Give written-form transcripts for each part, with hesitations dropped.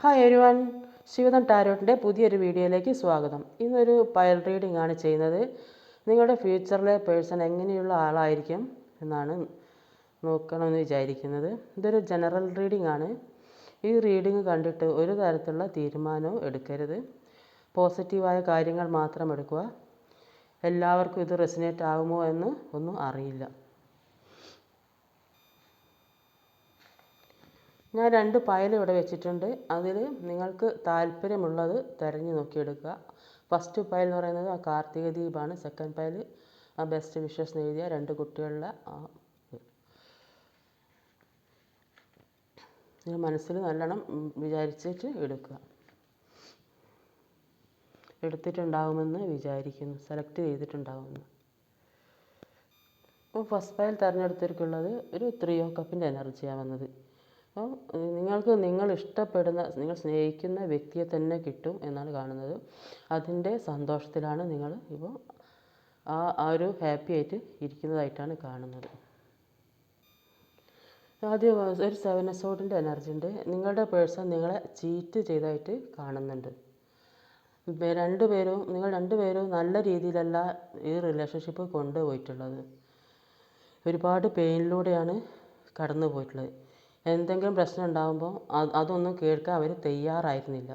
Hi everyone, ശിവദം ടാരോട്ടിൻ്റെ പുതിയൊരു വീഡിയോയിലേക്ക് സ്വാഗതം. ഇന്നൊരു പയൽ റീഡിംഗ് ആണ് ചെയ്യുന്നത്. നിങ്ങളുടെ ഫ്യൂച്ചറിലെ പേഴ്സൺ എങ്ങനെയുള്ള ആളായിരിക്കും എന്നാണ് നോക്കണമെന്ന് വിചാരിക്കുന്നത്. ഇതൊരു ജനറൽ റീഡിംഗ് ആണ്. ഈ റീഡിംഗ് കണ്ടിട്ട് ഒരു തരത്തിലുള്ള തീരുമാനവും എടുക്കരുത്. പോസിറ്റീവായ കാര്യങ്ങൾ മാത്രം എടുക്കുക. എല്ലാവർക്കും ഇത് റെസിനേറ്റ് ആകുമോ എന്ന് ഒന്നും അറിയില്ല. ഞാൻ 2 പയൽ ഇവിടെ വെച്ചിട്ടുണ്ട്. അതിൽ നിങ്ങൾക്ക് താല്പര്യമുള്ളത് തിരഞ്ഞു നോക്കിയെടുക്കുക. ഫസ്റ്റ് പയൽ എന്ന് പറയുന്നത് കാർത്തിക ദീപാണ്. സെക്കൻഡ് പയൽ ബെസ്റ്റ് വിഷസ് എഴുതിയ 2 കുട്ടികളുടെ മനസ്സിൽ നല്ലോണം വിചാരിച്ചിട്ട് എടുക്കുക. എടുത്തിട്ടുണ്ടാകുമെന്ന് വിചാരിക്കുന്നു, സെലക്ട് ചെയ്തിട്ടുണ്ടാകുമെന്ന്. അപ്പോൾ ഫസ്റ്റ് പയൽ തിരഞ്ഞെടുത്തിട്ടുള്ളത് ഒരു 3 ഓഫ് കപ്പിൻ്റെ എനർജിയാണ് വന്നത്. അപ്പോൾ നിങ്ങൾക്ക് നിങ്ങൾ ഇഷ്ടപ്പെടുന്ന, നിങ്ങൾ സ്നേഹിക്കുന്ന വ്യക്തിയെ തന്നെ കിട്ടും എന്നാണ് കാണുന്നത്. അതിൻ്റെ സന്തോഷത്തിലാണ് നിങ്ങൾ ഇപ്പോൾ ആ ഒരു ഹാപ്പി ആയിട്ട് ഇരിക്കുന്നതായിട്ടാണ് കാണുന്നത്. ആദ്യം ഒരു 7 ഓഫ് സോർഡിൻ്റെ എനർജി ഉണ്ട്. നിങ്ങളുടെ പേഴ്സൺ നിങ്ങളെ ചീറ്റ് ചെയ്തതായിട്ട് കാണുന്നുണ്ട്. നിങ്ങൾ രണ്ടുപേരും നല്ല രീതിയിലല്ല ഈ റിലേഷൻഷിപ്പ് കൊണ്ടുപോയിട്ടുള്ളത്. ഒരുപാട് പെയിനിലൂടെയാണ് കടന്നു പോയിട്ടുള്ളത്. എന്തെങ്കിലും പ്രശ്നം ഉണ്ടാകുമ്പോൾ അതൊന്നും കേൾക്കാൻ അവർ തയ്യാറായിരുന്നില്ല.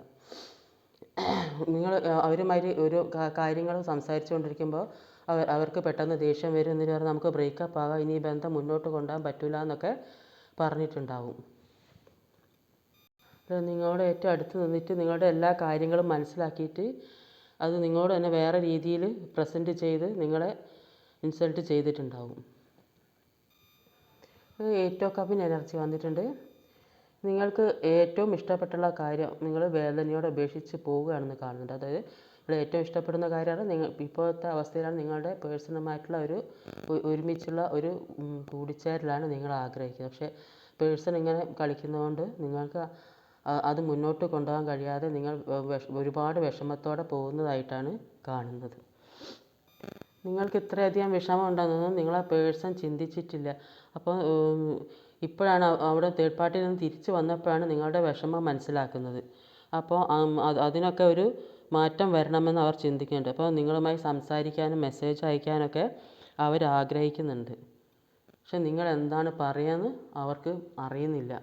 നിങ്ങൾ അവരുമായി ഒരു കാര്യങ്ങൾ സംസാരിച്ചു കൊണ്ടിരിക്കുമ്പോൾ അവർക്ക് പെട്ടെന്ന് ദേഷ്യം വരും. എന്നിട്ട് പറഞ്ഞാൽ നമുക്ക് ബ്രേക്കപ്പ് ആകാം, ഇനി ബന്ധം മുന്നോട്ട് കൊണ്ടുപോകാൻ പറ്റില്ല എന്നൊക്കെ പറഞ്ഞിട്ടുണ്ടാവും. നിങ്ങളോട് ഏറ്റവും അടുത്ത് നിന്നിട്ട് നിങ്ങളുടെ എല്ലാ കാര്യങ്ങളും മനസ്സിലാക്കിയിട്ട് അത് നിങ്ങളോട് തന്നെ വേറെ രീതിയിൽ പ്രസൻറ്റ് ചെയ്ത് നിങ്ങളെ ഇൻസൾട്ട് ചെയ്തിട്ടുണ്ടാവും. 8 ഓഫ് കപ്പിന് എനർജി വന്നിട്ടുണ്ട്. നിങ്ങൾക്ക് ഏറ്റവും ഇഷ്ടപ്പെട്ടുള്ള കാര്യം നിങ്ങൾ വേദനയോടെ ഉപേക്ഷിച്ച് പോവുകയാണെന്ന് കാണുന്നുണ്ട്. അതായത് നിങ്ങൾ ഏറ്റവും ഇഷ്ടപ്പെടുന്ന കാര്യമാണ് ഇപ്പോഴത്തെ അവസ്ഥയിലാണ് നിങ്ങളുടെ പേഴ്സണുമായിട്ടുള്ള ഒരുമിച്ചുള്ള ഒരു കൂടിച്ചേരലാണ് നിങ്ങൾ ആഗ്രഹിക്കുന്നത്. പക്ഷേ പേഴ്സൺ ഇങ്ങനെ കളിക്കുന്നതുകൊണ്ട് നിങ്ങൾക്ക് അത് മുന്നോട്ട് കൊണ്ടുപോകാൻ കഴിയാതെ നിങ്ങൾ ഒരുപാട് വിഷമത്തോടെ പോകുന്നതായിട്ടാണ് കാണുന്നത്. നിങ്ങൾക്ക് ഇത്രയധികം വിഷമം ഉണ്ടെന്നൊന്നും നിങ്ങളെ പേഴ്സൺ ചിന്തിച്ചിട്ടില്ല. അപ്പോൾ ഇപ്പോഴാണ് അവിടെ തേർഡ് പാർട്ടിയിൽ നിന്ന് തിരിച്ചു വന്നപ്പോഴാണ് നിങ്ങളുടെ വിഷമം മനസ്സിലാക്കുന്നത്. അപ്പോൾ അതിനൊക്കെ ഒരു മാറ്റം വരണമെന്ന് അവർ ചിന്തിക്കുന്നുണ്ട്. അപ്പോൾ നിങ്ങളുമായി സംസാരിക്കാനും മെസ്സേജ് അയക്കാനൊക്കെ അവർ ആഗ്രഹിക്കുന്നുണ്ട്. പക്ഷെ നിങ്ങൾ എന്താണ് പറയുകയെന്ന് അവർക്ക് അറിയുന്നില്ല.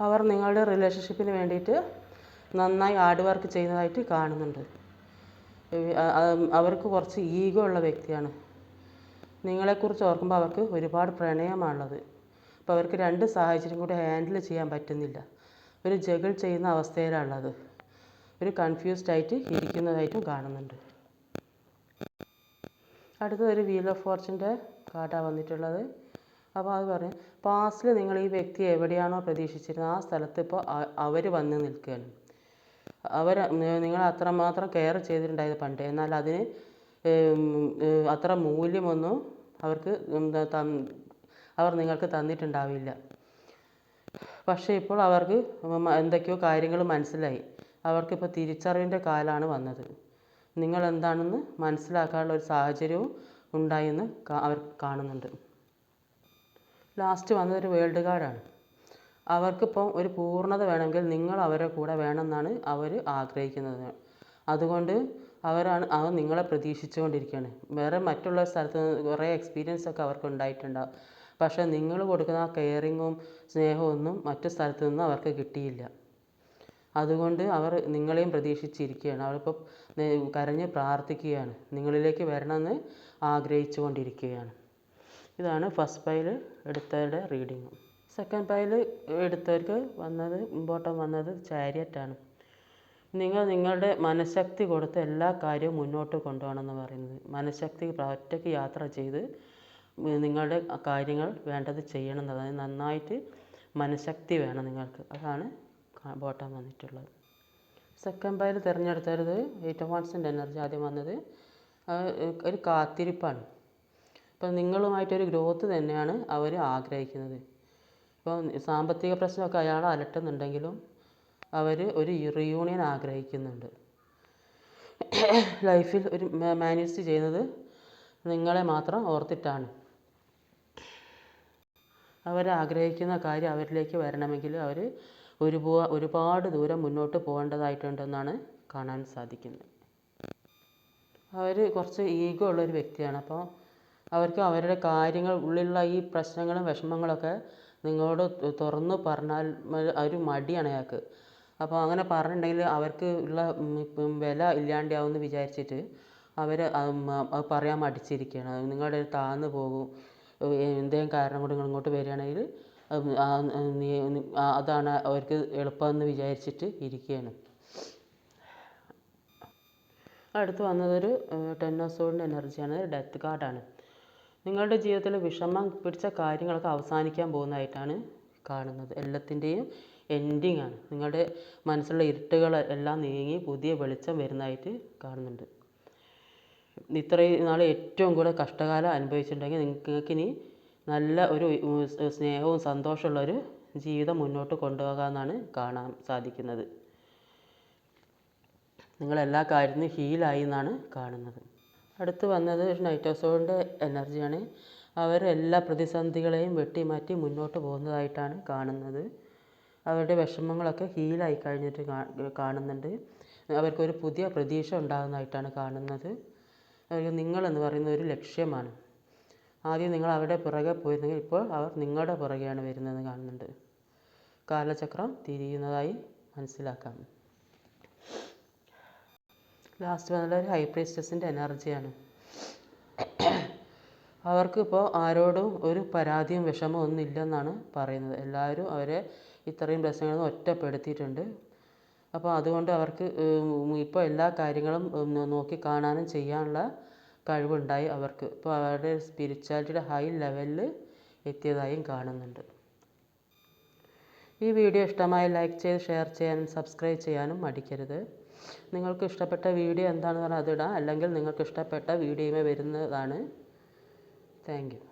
അവർ നിങ്ങളുടെ റിലേഷൻഷിപ്പിന് വേണ്ടിയിട്ട് നന്നായി ഹാർഡ് വർക്ക് ചെയ്യുന്നതായിട്ട് കാണുന്നുണ്ട്. അവർക്ക് കുറച്ച് ഈഗോ ഉള്ള വ്യക്തിയാണ്. നിങ്ങളെക്കുറിച്ച് ഓർക്കുമ്പോൾ അവർക്ക് ഒരുപാട് പ്രണയമാണുള്ളത്. അപ്പോൾ അവർക്ക് 2 സാഹചര്യം കൂടി ഹാൻഡിൽ ചെയ്യാൻ പറ്റുന്നില്ല. ഒരു ജഗിൾ ചെയ്യുന്ന അവസ്ഥയിലാണുള്ളത്. ഒരു കൺഫ്യൂസ്ഡ് ആയിട്ട് ഇരിക്കുന്നതായിട്ടും കാണുന്നുണ്ട്. അടുത്തതൊരു വീൽ ഓഫ് ഫോർച്യൂൻ്റെ കാർഡാണ് വന്നിട്ടുള്ളത്. അപ്പോൾ അത് പറയും, പാസ്റ്റിൽ നിങ്ങൾ ഈ വ്യക്തിയെ എവിടെയാണോ പ്രതീക്ഷിച്ചിരുന്നത് ആ സ്ഥലത്ത് ഇപ്പോൾ അവർ വന്ന് നിൽക്കുകയാണ്. നിങ്ങൾ അത്രമാത്രം കെയർ ചെയ്തിട്ടുണ്ടായത് പണ്ട്. എന്നാൽ അതിന് അത്ര മൂല്യമൊന്നും അവർ നിങ്ങൾക്ക് തന്നിട്ടുണ്ടാവില്ല. പക്ഷേ ഇപ്പോൾ അവർക്ക് എന്തൊക്കെയോ കാര്യങ്ങൾ മനസ്സിലായി. അവർക്കിപ്പോൾ തിരിച്ചറിവിൻ്റെ കാലമാണ് വന്നത്. നിങ്ങൾ എന്താണെന്ന് മനസ്സിലാക്കാനുള്ള ഒരു സാഹചര്യവും ഉണ്ടായെന്ന് അവർ കാണുന്നുണ്ട്. ലാസ്റ്റ് വന്നതൊരു വേൾഡ് കാർഡാണ്. അവർക്കിപ്പം ഒരു പൂർണ്ണത വേണമെങ്കിൽ നിങ്ങൾ അവരെ കൂടെ വേണമെന്നാണ് അവർ ആഗ്രഹിക്കുന്നത്. അതുകൊണ്ട് അവർ നിങ്ങളെ പ്രതീക്ഷിച്ചുകൊണ്ടിരിക്കുകയാണ്. വേറെ മറ്റുള്ള സ്ഥലത്ത് കുറേ എക്സ്പീരിയൻസ് ഒക്കെ അവർക്ക് ഉണ്ടായിട്ടുണ്ടാകും. പക്ഷേ നിങ്ങൾ കൊടുക്കുന്ന ആ കെയറിങ്ങും സ്നേഹവും ഒന്നും മറ്റു സ്ഥലത്തു നിന്നും അവർക്ക് കിട്ടിയില്ല. അതുകൊണ്ട് അവർ നിങ്ങളെയും പ്രതീക്ഷിച്ചിരിക്കുകയാണ്. അവരിപ്പോൾ കരഞ്ഞ് പ്രാർത്ഥിക്കുകയാണ്, നിങ്ങളിലേക്ക് വരണമെന്ന് ആഗ്രഹിച്ചു കൊണ്ടിരിക്കുകയാണ്. ഇതാണ് ഫസ്റ്റ് പൈൽ എടുത്തവരുടെ റീഡിങ്. സെക്കൻഡ് പൈൽ എടുത്തവർക്ക് ഇമ്പോർട്ടൻ്റ് വന്നത് ചാരിയറ്റാണ്. നിങ്ങളുടെ മനഃശക്തി കൊടുത്ത് എല്ലാ കാര്യവും മുന്നോട്ട് കൊണ്ടുപോകണമെന്ന് പറയുന്നത്. മനഃശക്തി ഒറ്റയ്ക്ക് യാത്ര ചെയ്ത് നിങ്ങളുടെ കാര്യങ്ങൾ വേണ്ടത് ചെയ്യണം എന്നതാണ്. അതായത് നന്നായിട്ട് മനഃശക്തി വേണം നിങ്ങൾക്ക്. അതാണ് ബോട്ടം വന്നിട്ടുള്ളത്. സെക്കൻഡ് പൈൽ തിരഞ്ഞെടുത്തത് 8 ഓഫ് വാൻഡ്സിൻ്റെ എനർജി ആദ്യം വന്നത് ഒരു കാത്തിരിപ്പാണ്. അപ്പോൾ നിങ്ങളുമായിട്ടൊരു ഗ്രോത്ത് തന്നെയാണ് അവർ ആഗ്രഹിക്കുന്നത്. ഇപ്പോൾ സാമ്പത്തിക പ്രശ്നമൊക്കെ അയാളെ അലട്ടുന്നുണ്ടെങ്കിലും അവർ ഒരു റീയൂണിയൻ ആഗ്രഹിക്കുന്നുണ്ട്. ലൈഫിൽ ഒരു മാനിഫെസ്റ്റ് ചെയ്യുന്നത് നിങ്ങളെ മാത്രം ഓർത്തിട്ടാണ്. അവർ ആഗ്രഹിക്കുന്ന കാര്യം അവരിലേക്ക് വരണമെങ്കിൽ അവർ ഒരുപാട് ദൂരം മുന്നോട്ട് പോകേണ്ടതായിട്ടുണ്ടെന്നാണ് കാണാൻ സാധിക്കുന്നത്. അവർ കുറച്ച് ഈഗോ ഉള്ളൊരു വ്യക്തിയാണ്. അപ്പോൾ അവർക്ക് അവരുടെ കാര്യങ്ങൾ, ഉള്ളിലുള്ള ഈ പ്രശ്നങ്ങളും വിഷമങ്ങളൊക്കെ നിങ്ങളോട് തുറന്ന് പറഞ്ഞാൽ ഒരു മടിയാണ് അയാൾക്ക്. അപ്പോൾ അങ്ങനെ പറഞ്ഞിട്ടുണ്ടെങ്കിൽ അവർക്ക് ഉള്ള വില ഇല്ലാണ്ടാവുമെന്ന് വിചാരിച്ചിട്ട് അവർ അത് പറയാൻ മടിച്ചിരിക്കുകയാണ്. നിങ്ങളുടെ താഴ്ന്നു പോകും, എന്തെങ്കിലും കാരണം കൊണ്ട് നിങ്ങൾ ഇങ്ങോട്ട് വരികയാണെങ്കിൽ അതാണ് അവർക്ക് എളുപ്പമെന്ന് വിചാരിച്ചിട്ട് ഇരിക്കുകയാണ്. അടുത്ത് വന്നതൊരു 10 ഓഫ് സോഡിൻ്റെ എനർജിയാണ്, ഡെത്ത് കാർഡാണ്. നിങ്ങളുടെ ജീവിതത്തിൽ വിഷമം പിടിച്ച കാര്യങ്ങളൊക്കെ അവസാനിക്കാൻ പോകുന്നതായിട്ടാണ് കാണുന്നത്. എല്ലാത്തിൻ്റെയും എൻഡിങ് ആണ്. നിങ്ങളുടെ മനസ്സിലുള്ള ഇരുട്ടുകൾ എല്ലാം നീങ്ങി പുതിയ വെളിച്ചം വരുന്നതായിട്ട് കാണുന്നുണ്ട്. ഇത്രയും നാൾ ഏറ്റവും കൂടുതൽ കഷ്ടകാലം അനുഭവിച്ചിട്ടുണ്ടെങ്കിൽ നിങ്ങൾക്കിനി നല്ല ഒരു സ്നേഹവും സന്തോഷമുള്ളൊരു ജീവിതം മുന്നോട്ട് കൊണ്ടുപോകാമെന്നാണ് കാണാൻ സാധിക്കുന്നത്. നിങ്ങളെല്ലാ കാര്യത്തിനും ഹീലായി എന്നാണ് കാണുന്നത്. അടുത്ത് വന്നത് നൈറ്റ് ഓഫ് സോളിൻ്റെ എനർജിയാണ്. അവർ എല്ലാ പ്രതിസന്ധികളെയും വെട്ടിമാറ്റി മുന്നോട്ട് പോകുന്നതായിട്ടാണ് കാണുന്നത്. അവരുടെ വിഷമങ്ങളൊക്കെ ഹീലായി കഴിഞ്ഞിട്ട് കാണുന്നുണ്ട്. അവർക്കൊരു പുതിയ പ്രതീക്ഷ ഉണ്ടാകുന്നതായിട്ടാണ് കാണുന്നത്. നിങ്ങളെന്ന് പറയുന്ന ഒരു ലക്ഷ്യമാണ്. ആദ്യം നിങ്ങൾ അവരുടെ പുറകെ പോയിരുന്നെങ്കിൽ ഇപ്പോൾ അവർ നിങ്ങളുടെ പുറകെയാണ് വരുന്നത് കാണുന്നുണ്ട്. കാലചക്രം തിരിയുന്നതായി മനസ്സിലാക്കാം. ലാസ്റ്റ് വന്നൊരു ഹൈ പ്രീസ്റ്റസിൻ്റെ എനർജിയാണ്. അവർക്കിപ്പോൾ ആരോടും ഒരു പരാതിയും വിഷമവും ഒന്നും ഇല്ലെന്നാണ് പറയുന്നത്. എല്ലാവരും അവരെ ഇത്രയും പ്രശ്നങ്ങളിൽ നിന്ന് ഒറ്റപ്പെടുത്തിയിട്ടുണ്ട്. അപ്പോൾ അതുകൊണ്ട് അവർക്ക് ഇപ്പോൾ എല്ലാ കാര്യങ്ങളും നോക്കി കാണാനും ചെയ്യാനുള്ള കഴിവുണ്ടായി അവർക്ക്. ഇപ്പോൾ അവരുടെ സ്പിരിച്വാലിറ്റിയുടെ ഹൈ ലെവലിൽ എത്തിയതായും കാണുന്നുണ്ട്. ഈ വീഡിയോ ഇഷ്ടമായി ലൈക്ക് ചെയ്ത് ഷെയർ ചെയ്യാനും സബ്സ്ക്രൈബ് ചെയ്യാനും മടിക്കരുത്. നിങ്ങൾക്ക് ഇഷ്ടപ്പെട്ട വീഡിയോ എന്താണെന്ന് പറഞ്ഞാൽ അതിടാം, അല്ലെങ്കിൽ നിങ്ങൾക്ക് ഇഷ്ടപ്പെട്ട വീഡിയോയുമേ വരുന്നതാണ്. Thank you.